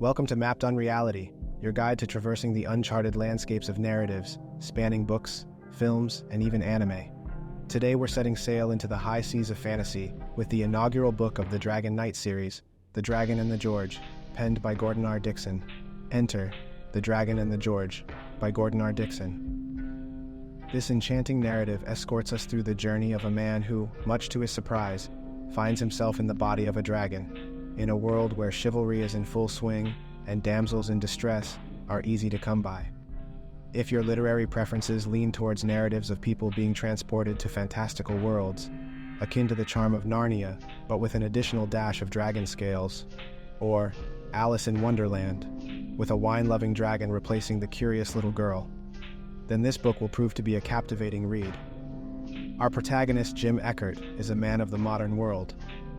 Welcome to MappedUnreality, your guide to traversing the uncharted landscapes of narratives, spanning books, films, and even anime. Today we're setting sail into the high seas of fantasy with the inaugural book of the Dragon Knight series, The Dragon and the George, penned by Gordon R. Dickson. Enter The Dragon and the George by Gordon R. Dickson. This enchanting narrative escorts us through the journey of a man who, much to his surprise, finds himself in the body of a dragon, in a world where chivalry is in full swing and damsels in distress are easy to come by. If your literary preferences lean towards narratives of people being transported to fantastical worlds, akin to the charm of Narnia, but with an additional dash of dragon scales, or Alice in Wonderland, with a wine-loving dragon replacing the curious little girl, then this book will prove to be a captivating read. Our protagonist, Jim Eckert, is a man of the modern world,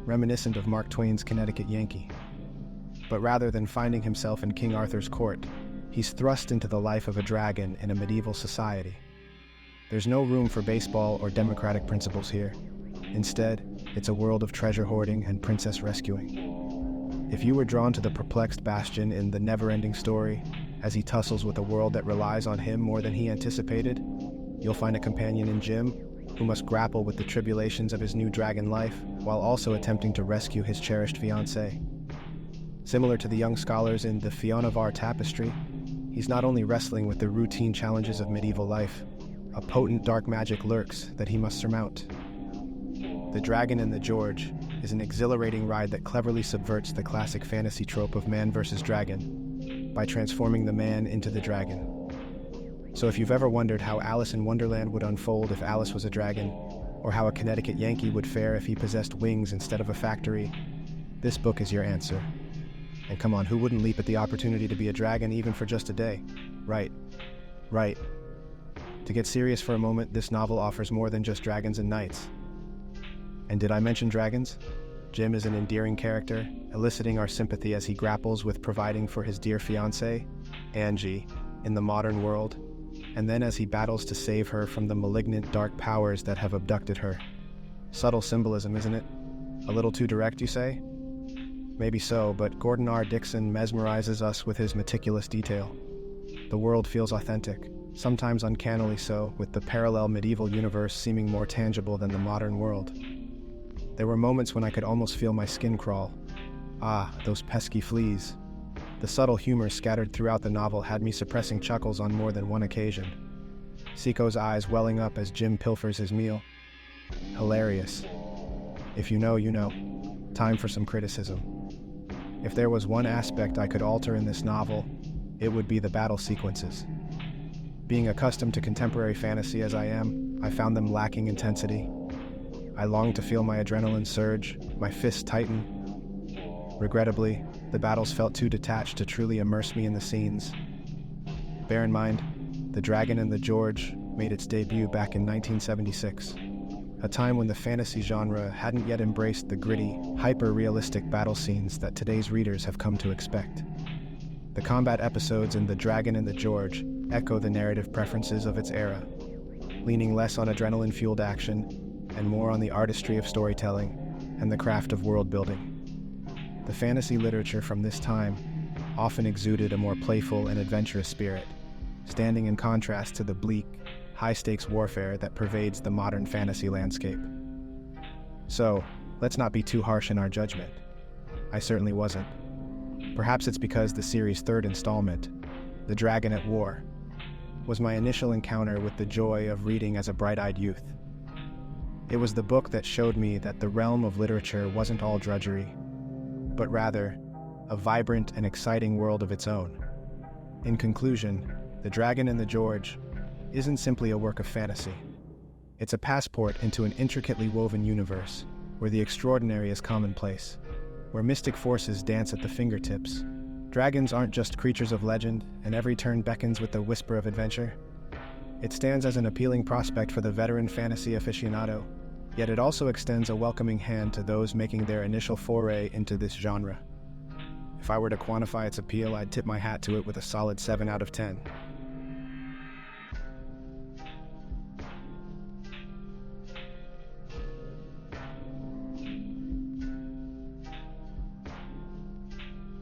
reminiscent of Mark Twain's Connecticut Yankee. But rather than finding himself in King Arthur's court, he's thrust into the life of a dragon in a medieval society. There's no room for baseball or democratic principles here. Instead, it's a world of treasure hoarding and princess rescuing. If you were drawn to the perplexed Bastion in The Never-Ending Story, as he tussles with a world that relies on him more than he anticipated, you'll find a companion in Jim, who must grapple with the tribulations of his new dragon life while also attempting to rescue his cherished fiancée. Similar to the young scholars in the Fiona Var tapestry, he's not only wrestling with the routine challenges of medieval life, a potent dark magic lurks that he must surmount. The Dragon and the George is an exhilarating ride that cleverly subverts the classic fantasy trope of man versus dragon by transforming the man into the dragon. So if you've ever wondered how Alice in Wonderland would unfold if Alice was a dragon, or how a Connecticut Yankee would fare if he possessed wings instead of a factory, this book is your answer. And come on, who wouldn't leap at the opportunity to be a dragon even for just a day? Right. To get serious for a moment, this novel offers more than just dragons and knights. And did I mention dragons? Jim is an endearing character, eliciting our sympathy as he grapples with providing for his dear fiancée, Angie, in the modern world, and then as he battles to save her from the malignant dark powers that have abducted her. Subtle symbolism, isn't it? A little too direct, you say? Maybe so, but Gordon R. Dickson mesmerizes us with his meticulous detail. The world feels authentic, sometimes uncannily so, with the parallel medieval universe seeming more tangible than the modern world. There were moments when I could almost feel my skin crawl. Ah, those pesky fleas. The subtle humor scattered throughout the novel had me suppressing chuckles on more than one occasion. Seiko's eyes welling up as Jim pilfers his meal. Hilarious. If you know, you know. Time for some criticism. If there was one aspect I could alter in this novel, it would be the battle sequences. Being accustomed to contemporary fantasy as I am, I found them lacking intensity. I longed to feel my adrenaline surge, my fists tighten. Regrettably, the battles felt too detached to truly immerse me in the scenes. Bear in mind, The Dragon and the George made its debut back in 1976, a time when the fantasy genre hadn't yet embraced the gritty, hyper-realistic battle scenes that today's readers have come to expect. The combat episodes in The Dragon and the George echo the narrative preferences of its era, leaning less on adrenaline-fueled action and more on the artistry of storytelling and the craft of world-building. The fantasy literature from this time often exuded a more playful and adventurous spirit, standing in contrast to the bleak, high-stakes warfare that pervades the modern fantasy landscape. So, let's not be too harsh in our judgment. I certainly wasn't. Perhaps it's because the series' third installment, The Dragon at War, was my initial encounter with the joy of reading as a bright-eyed youth. It was the book that showed me that the realm of literature wasn't all drudgery, but rather a vibrant and exciting world of its own. In conclusion, The Dragon and the George isn't simply a work of fantasy. It's a passport into an intricately woven universe where the extraordinary is commonplace, where mystic forces dance at the fingertips. Dragons aren't just creatures of legend, and every turn beckons with the whisper of adventure. It stands as an appealing prospect for the veteran fantasy aficionado, yet it also extends a welcoming hand to those making their initial foray into this genre. If I were to quantify its appeal, I'd tip my hat to it with a solid 7 out of 10.